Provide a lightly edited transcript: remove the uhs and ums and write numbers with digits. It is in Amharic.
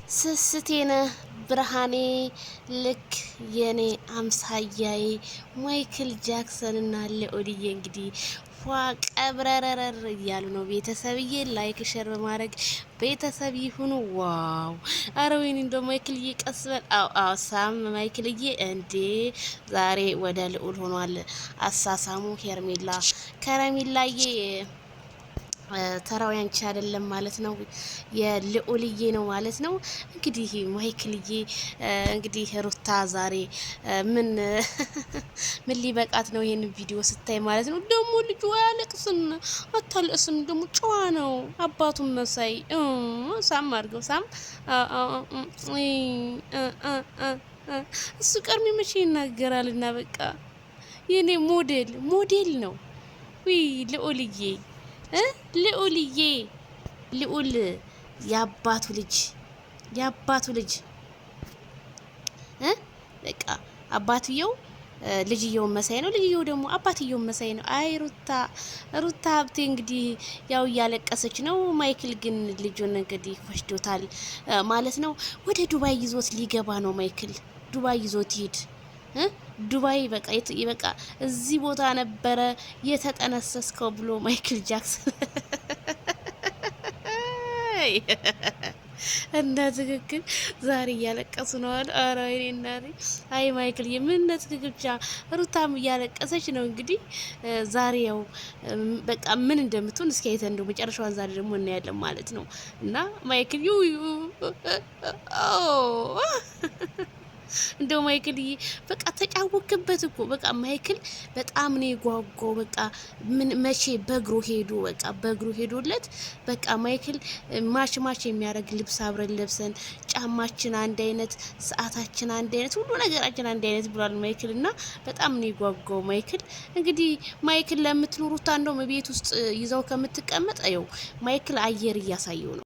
ስስቴነ ብርሃኔ ልክ የኔ አምሳያዬ ማይክል ጃክሰን እና ልዑልዬ እንግዲህ ፏ ቀብረረረር እያሉ ነው። ቤተሰብዬ ላይክ ሸር በማድረግ ቤተሰብ ይሁኑ። ዋው አረ ወይኔ እንደው ማይክልዬ ቀስ በል። አው ሳም ማይክልዬ እንዴ ዛሬ ወደ ልዑል ሆኗል አሳሳሙ። ሄርሜላ ከረሜላዬ ተራው ያንቺ አይደለም ማለት ነው፣ የልዑልዬ ነው ማለት ነው። እንግዲህ ማይክልዬ እንግዲህ ሩታ ዛሬ ምን ምን ሊበቃት ነው ይሄን ቪዲዮ ስታይ ማለት ነው። ደግሞ ልጁ አያለቅስም አታለቅስም፣ ደግሞ ጨዋ ነው አባቱን መሳይ። ሳም አድርገው ሳም እሱ ቀርሚ መቼ ይናገራልና በቃ የኔ ሞዴል ነው። ዊ ልዑልዬ ልዑልዬ ልዑል ያባቱ ልጅ በቃ አባትየው ልጅየውን መሳይ ነው፣ ልጅየው ደግሞ አባትየውን መሳይ ነው። አይ ሩታ ሀብቴ እንግዲህ ያው እያለቀሰች ነው። ማይክል ግን ልጁን እንግዲህ ወስዶታል ማለት ነው። ወደ ዱባይ ይዞት ሊገባ ነው ማይክል። ዱባይ ይዞት ይሄድ ዱባይ በቃ እዚህ ቦታ ነበረ የተጠነሰስከው ብሎ ማይክል ጃክሰን እንደ ትክክል ዛሬ እያለቀሱ ነው አለ። ኧረ እኔ እናቴ አይ ማይክል የምን ትክክል ብቻ ሩታም እያለቀሰች ነው። እንግዲህ ዛሬ ያው በቃ ምን እንደምትሆን እስኪ አይተን እንደው መጨረሻዋን ዛሬ ደግሞ እናያለን ማለት ነው። እና ማይክል እንደው ማይክል በቃ ተጫወክበት እኮ በቃ ማይክል በጣም ነው የጓጓው። በቃ ምን መቼ በእግሩ ሄዱ በቃ በእግሩ ሄዶለት በቃ ማይክል ማች የሚያደርግ ልብስ አብረን ለብሰን ጫማችን አንድ አይነት፣ ሰዓታችን አንድ አይነት፣ ሁሉ ነገራችን አንድ አይነት ብሏል ማይክል። እና በጣም ነው የጓጓው ማይክል። እንግዲህ ማይክል ለምትኖሩት እንደውም ቤት ውስጥ ይዘው ከምትቀመጥ ማይክል አየር እያሳየው ነው።